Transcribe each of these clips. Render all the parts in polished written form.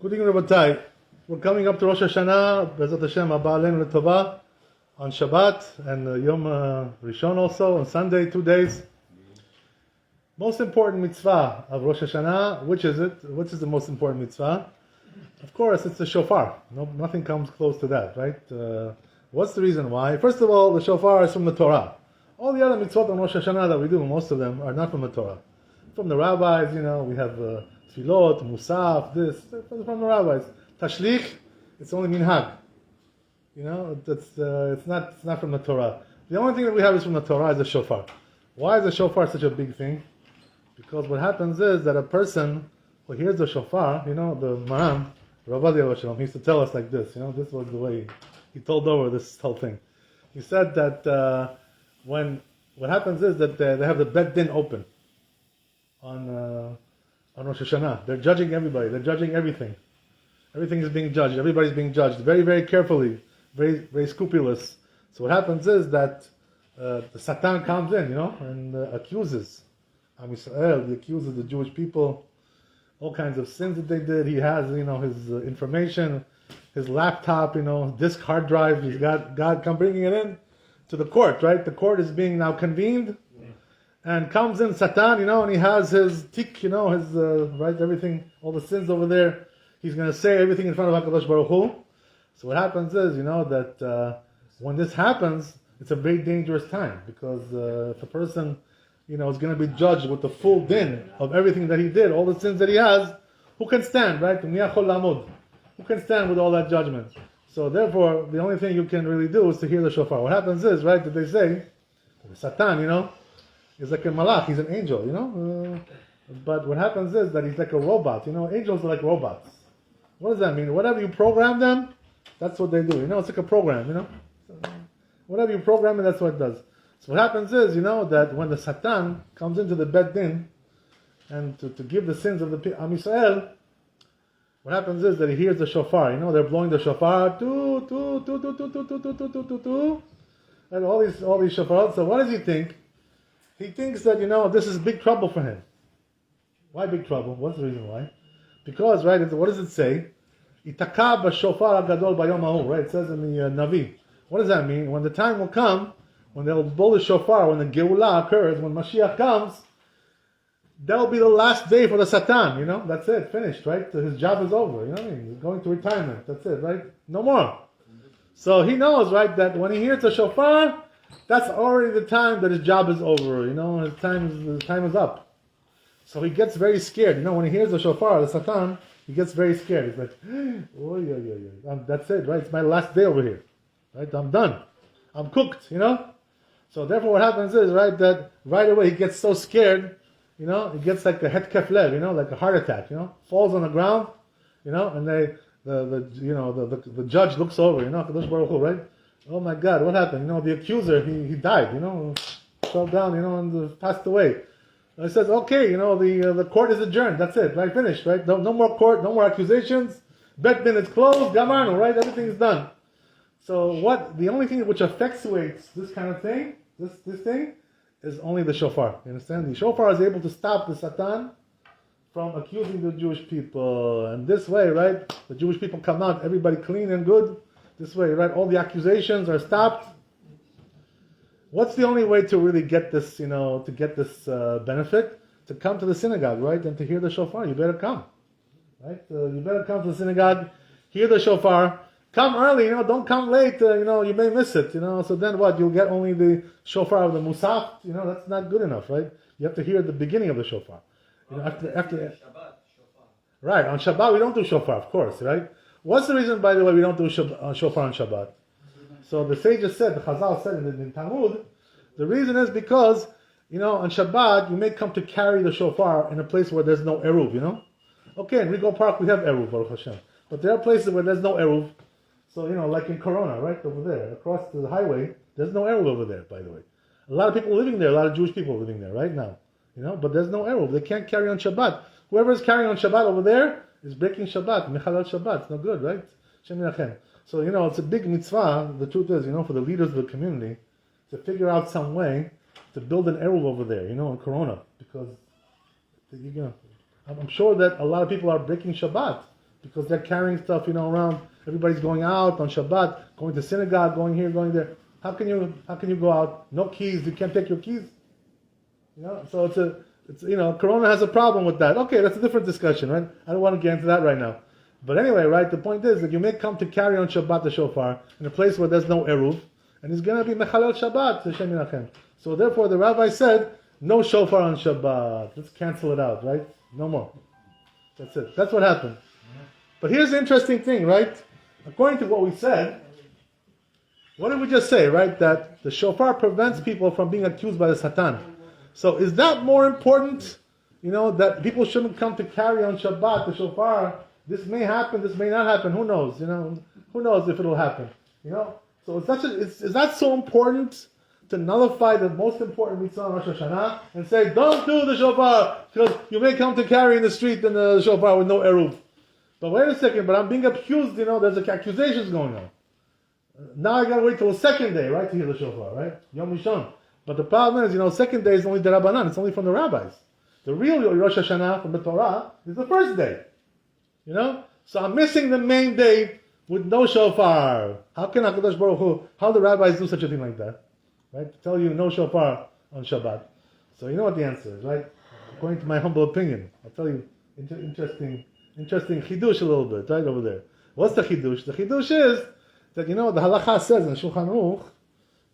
Good evening, Rabbi. We're coming up to Rosh Hashanah, Bezat Hashem, Abba Aleinu L'Tova, on Shabbat, and Yom Rishon also, on Sunday, 2 days. Most important mitzvah of Rosh Hashanah, which is it? Which is the most important mitzvah? Of course, it's the shofar. Nothing comes close to that, right? What's the reason why? First of all, the shofar is from the Torah. All the other mitzvot on Rosh Hashanah that we do, most of them are not from the Torah. From the rabbis, we have tefillot, musaf, this, from the rabbis. Tashlich, it's only minhag. It's not from the Torah. The only thing that we have is from the Torah is the shofar. Why is the shofar such a big thing? Because what happens is that a person who hears the shofar, the Maram, Rabbi, he used to tell us like this, this was the way he told over this whole thing. He said that what happens is that they have the Bet Din open on Rosh Hashanah. They're judging everybody. They're judging everything. Everything is being judged. Everybody's being judged very, very carefully, very, very scrupulous. So what happens is that the Satan comes in, and accuses Am Yisrael. He accuses the Jewish people, all kinds of sins that they did. He has, his information, his laptop, disk hard drive. He's got God come bringing it in to the court, right? The court is being now convened. And comes in Satan, and he has his tik, his, right, everything, all the sins over there. He's going to say everything in front of HaKadosh Baruch Hu. So what happens is, that when this happens, it's a very dangerous time. Because if a person, is going to be judged with the full din of everything that he did, all the sins that he has, who can stand, right? Who can stand with all that judgment? So therefore, the only thing you can really do is to hear the shofar. What happens is, right, that they say, Satan, he's like a malach, he's an angel, but what happens is that he's like a robot, angels are like robots. What does that mean? Whatever you program them, that's what they do, it's like a program, whatever you program it, that's what it does. So what happens is, that when the Satan comes into the Bet Din, and to give the sins of the Am Yisrael, what happens is that he hears the shofar, they're blowing the shofar, tu, tu, tu, tu, tu, tu, tu, tu, tu, tu, tu, tu, and all these shofars. So what does he think? He thinks that, this is big trouble for him. Why big trouble? What's the reason why? Because, right, what does it say? Itaka b'shofar hagadol bayom hahu, right? It says in the Navi. What does that mean? When the time will come, when they'll blow the shofar, when the Geulah occurs, when Mashiach comes, that'll be the last day for the Satan, That's it, finished, right? So his job is over, He's going to retirement. That's it, right? No more. So he knows, right, that when he hears the shofar, that's already the time that his job is over, his time is up. So he gets very scared, when he hears the shofar, the Satan, he gets very scared. He's like, oh, yeah. That's it, right? It's my last day over here, right? I'm done. I'm cooked, So therefore what happens is, right, that right away he gets so scared, he gets like a hetkef lev, like a heart attack, falls on the ground, and the judge looks over, Kadosh Baruch Hu, right? Oh my God, what happened? The accuser, he died, fell down, and passed away. And he says, okay, the court is adjourned. That's it, right? Finished, right? No more court, no more accusations. Bet Din is closed. Gamarnu, right? Everything is done. So the only thing which effectuates this kind of thing, this thing, is only the shofar. You understand? The shofar is able to stop the Satan from accusing the Jewish people. And this way, right? The Jewish people come out, everybody clean and good. This way, right? All the accusations are stopped. What's the only way to really get this, to get this benefit? To come to the synagogue, right? And to hear the shofar. You better come, right? You better come to the synagogue, hear the shofar. Come early, don't come late, you may miss it, So then what? You'll get only the shofar of the musaf, that's not good enough, right? You have to hear the beginning of the shofar. After Shabbat, shofar. Right, on Shabbat we don't do shofar, of course, right? What's the reason, by the way, we don't do shofar on Shabbat? So the sages said, the Chazal said in the Talmud, the reason is because, on Shabbat, you may come to carry the shofar in a place where there's no eruv, Okay, in Regal Park we have eruv, Baruch Hashem. But there are places where there's no eruv. So, like in Corona, right over there, across the highway, there's no eruv over there, by the way. A lot of people living there, a lot of Jewish people living there right now, but there's no eruv. They can't carry on Shabbat. Whoever is carrying on Shabbat over there is breaking Shabbat, Mechalal Shabbat. It's no good, right? Shem Yirachem. So, it's a big mitzvah. The truth is, for the leaders of the community, to figure out some way to build an eruv over there, in Corona. Because, I'm sure that a lot of people are breaking Shabbat. because they're carrying stuff, around. Everybody's going out on Shabbat, going to synagogue, going here, going there. How can you go out? No keys. You can't take your keys. So it's Corona has a problem with that. Okay, that's a different discussion, right? I don't want to get into that right now. But anyway, right, the point is that you may come to carry on Shabbat the shofar in a place where there's no eruv, and it's going to be mechalel Shabbat, Hashem Yinachem. So therefore the rabbi said, no shofar on Shabbat. Let's cancel it out, right? No more. That's it. That's what happened. But here's the interesting thing, right? According to what we said, what did we just say, right? That the shofar prevents people from being accused by the Satan. So is that more important, that people shouldn't come to carry on Shabbat the shofar? This may happen, this may not happen. Who knows? Who knows if it'll happen? So is that so important to nullify the most important mitzvah on Rosh Hashanah and say, don't do the shofar because you may come to carry in the street in the shofar with no eruv. But wait a second, but I'm being accused. There's accusations going on. Now I gotta wait till the second day, right, to hear the shofar, right? Yom Rishon. But the problem is, second day is only the Rabbanan. It's only from the rabbis. The real Rosh Hashanah from the Torah is the first day. So I'm missing the main day with no shofar. How can HaKadosh Baruch Hu, how the rabbis do such a thing like that? Right? To tell you no shofar on Shabbat. So you know what the answer is, right? According to my humble opinion. I'll tell you, interesting chidush a little bit, right over there. What's the chidush? The chidush is that, the halacha says in Shulchan Aruch,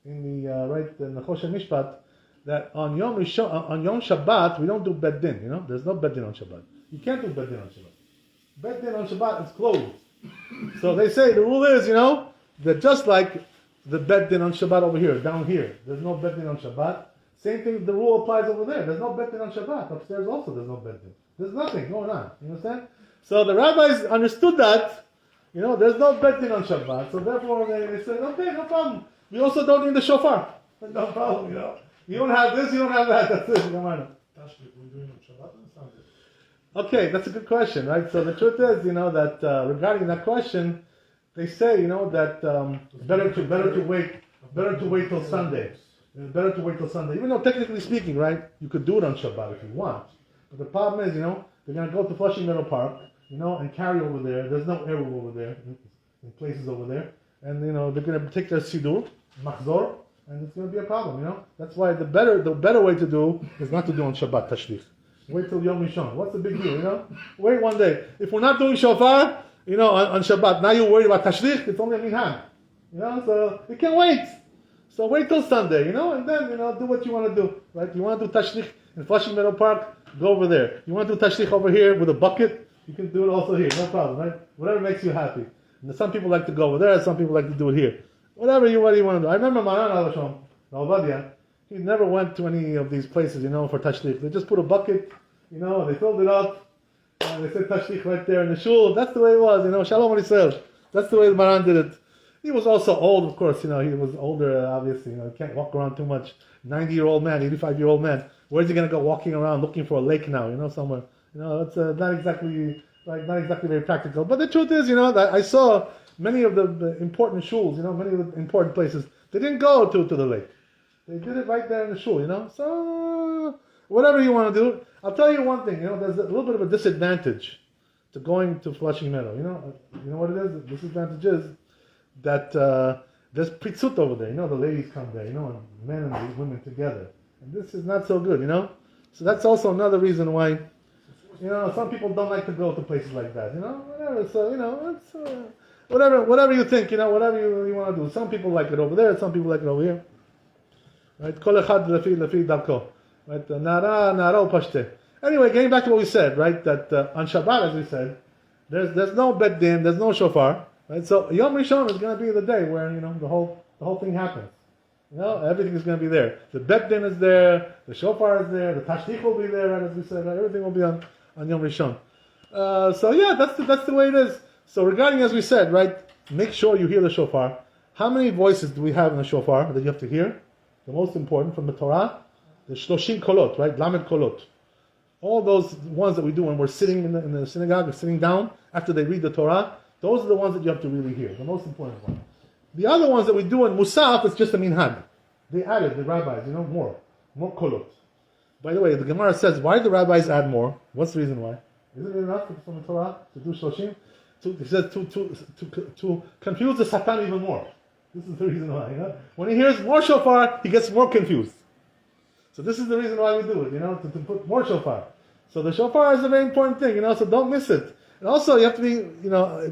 in the Choshen Mishpat, that on Yom Shabbat, we don't do Bet Din, There's no Bet Din on Shabbat. You can't do Bet Din on Shabbat. Bet Din on Shabbat is closed. So they say the rule is, that just like the Bet Din on Shabbat over here, down here, there's no Bet Din on Shabbat. Same thing, the rule applies over there. There's no Bet Din on Shabbat. Upstairs also there's no Bet Din. There's nothing going on. You understand? So the rabbis understood that, there's no Bet Din on Shabbat. So therefore they said, okay, no problem. We also don't need the shofar. No problem, You don't have this, you don't have that. That's it. No matter. Okay, that's a good question, right? So the truth is, that regarding that question, they say, that better to wait till Sunday. Better to wait till Sunday. Even though technically speaking, right, you could do it on Shabbat if you want. But the problem is, they're going to go to Flushing Meadow Park, and carry over there. There's no eruv over there, in places over there. And, they're going to take their sidur, machzor, and it's going to be a problem, That's why the better way to do is not to do on Shabbat Tashlich. Wait till Yom Rishon. What's the big deal, Wait one day. If we're not doing shofar, on Shabbat, now you're worried about Tashlich, it's only a minhag. So you can wait. So wait till Sunday, and then, do what you want to do, right? You want to do Tashlich in Flushing Meadow Park, go over there. You want to do Tashlich over here with a bucket, you can do it also here, no problem, right? Whatever makes you happy. And some people like to go over there, some people like to do it here. Whatever you want to do. I remember Maran Alashom, Nalvadia, he never went to any of these places, for Tashlich. They just put a bucket, they filled it up, and they said Tashlich right there in the shul. That's the way it was, Shalom Alisrael. That's the way Maran did it. He was also old, of course, he was older, obviously, he can't walk around too much. 90-year-old man, 85-year-old man. Where's he going to go walking around looking for a lake now, somewhere? It's not exactly very practical. But the truth is, that I saw many of the important shuls, many of the important places. They didn't go to the lake. They did it right there in the shul, So, whatever you want to do. I'll tell you one thing, there's a little bit of a disadvantage to going to Flushing Meadow. You know what it is? The disadvantage is that there's pritzut over there. The ladies come there, and men and women together. And this is not so good, So that's also another reason why, some people don't like to go to places like that, whatever. So, it's whatever you think, whatever you want to do. Some people like it over there, some people like it over here. Right? Kol echad lefi darko. Right? Nara upashte. Anyway, getting back to what we said, right? That on Shabbat, as we said, there's no bet din, there's no shofar. Right? So Yom Rishon is going to be the day where, the whole thing happens. Everything is going to be there. The bet din is there, the shofar is there, the tashlich will be there, right? As we said, right? Everything will be on Yom Rishon. So yeah, that's the way it is. So regarding, as we said, right, make sure you hear the shofar. How many voices do we have in the shofar that you have to hear? The most important from the Torah, the shloshim kolot, right? Lamed kolot. All those ones that we do when we're sitting in the synagogue or sitting down after they read the Torah, those are the ones that you have to really hear, the most important one. The other ones that we do in Musaf, it's just a minhag. They added, the rabbis, more kolot. By the way, the Gemara says, why do the rabbis add more? What's the reason why? Isn't it enough from the Torah to do shloshim? He says to confuse the Satan even more. This is the reason why. When he hears more shofar, he gets more confused. So this is the reason why we do it. To put more shofar. So the shofar is a very important thing. So don't miss it. And also you have to be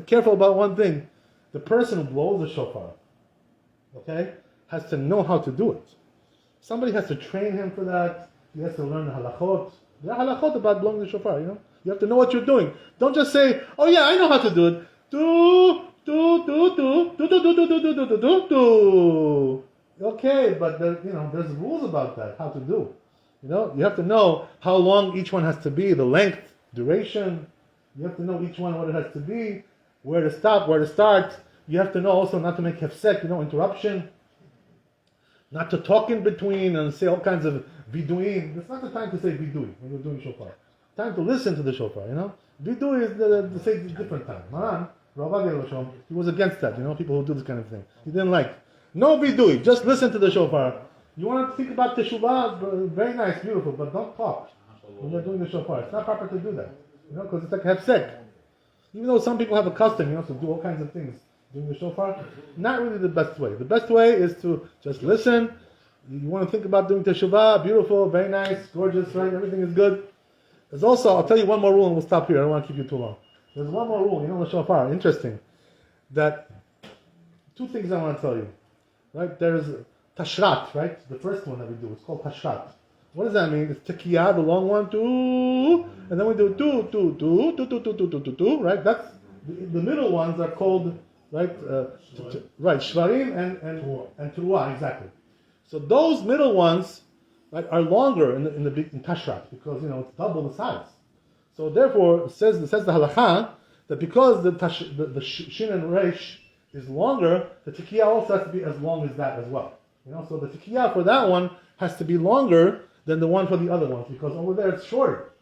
careful about one thing. The person who blows the shofar, okay, has to know how to do it. Somebody has to train him for that. He has to learn the halachot. There are halachot about blowing the shofar. You have to know what you're doing. Don't just say, "Oh yeah, I know how to do it." Do. Okay, but there's rules about that. How to do. You have to know how long each one has to be, the length, duration. You have to know each one what it has to be, where to stop, where to start. You have to know also not to make hefsek, interruption. Not to talk in between and say all kinds of vidui. It's not the time to say vidui when you're doing shofar. Time to listen to the shofar, Vidui is to say a different time. Maran, Rabbi, he was against that, people who do this kind of thing. He didn't like. No vidui, just listen to the shofar. You want to think about teshuvah, very nice, beautiful, but don't talk when you're doing the shofar. It's not proper to do that, because it's like hefsek. Even though some people have a custom, to do all kinds of things doing the shofar, not really the best way. The best way is to just listen. You want to think about doing teshuvah, beautiful, very nice, gorgeous, right? Everything is good. There's also, I'll tell you one more rule and we'll stop here. I don't want to keep you too long. There's one more rule, the shofar, interesting. That, two things I want to tell you. Right? There's tashrat, right? The first one that we do, it's called tashrat. What does that mean? It's tekiyah, the long one, two, and then we do two, right? That's, the middle ones are called, right, shvarim and teruah, exactly. So those middle ones, right, are longer in tashrat because it's double the size. So therefore, says the halakha that because the shin and resh is longer, the tikiyah also has to be as long as that as well. So the tikiyah for that one has to be longer than the one for the other ones because over there it's shorter.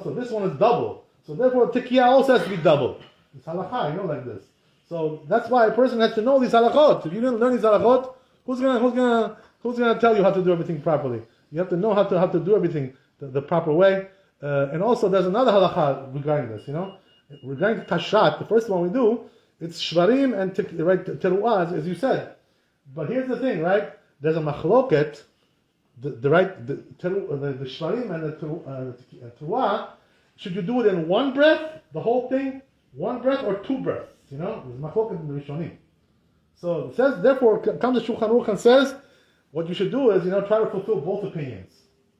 So this one is double. So therefore, tikiyah also has to be double. It's halakha, like this. So that's why a person has to know these halachot. If you didn't learn these halachot, who's gonna tell you how to do everything properly? You have to know how to do everything the proper way. And also, there's another halakha regarding this. Regarding tashrat, the first one we do, it's shvarim and teruah, as you said. But here's the thing, right? There's a machloket. The shvarim and the teruah. Should you do it in one breath, the whole thing, one breath, or two breaths? There's machloket in the Rishonim. So it says, therefore, comes the Shulchan Aruch and says, what you should do is, try to fulfill both opinions.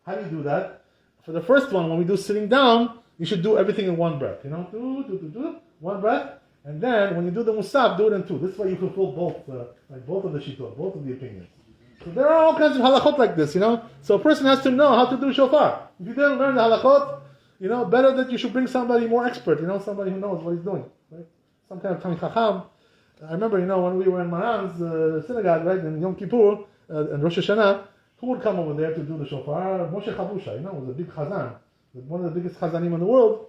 How do you do that? For the first one, when we do sitting down, you should do everything in one breath. One breath, and then when you do the musaf, do it in two. This way you fulfill both of the shittot, both of the opinions. So there are all kinds of halachot like this, So a person has to know how to do shofar. If you didn't learn the halachot, better that you should bring somebody more expert, somebody who knows what he's doing, right? Some kind of Talmid Chacham. I remember, when we were in Maran's synagogue, right, in Yom Kippur, and Rosh Hashanah, who would come over there to do the shofar? Moshe Chabusha, was a big chazan, one of the biggest chazanim in the world,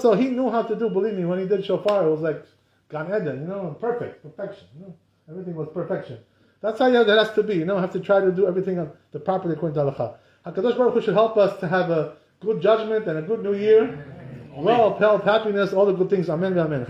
so he knew how to do, believe me, when he did shofar, it was like Gan Eden, perfection, everything was perfection. That's how it has to be, have to try to do everything the properly according to halakha. HaKadosh Baruch Hu should help us to have a good judgment and a good new year, wealth, health, happiness, all the good things, amen, amen.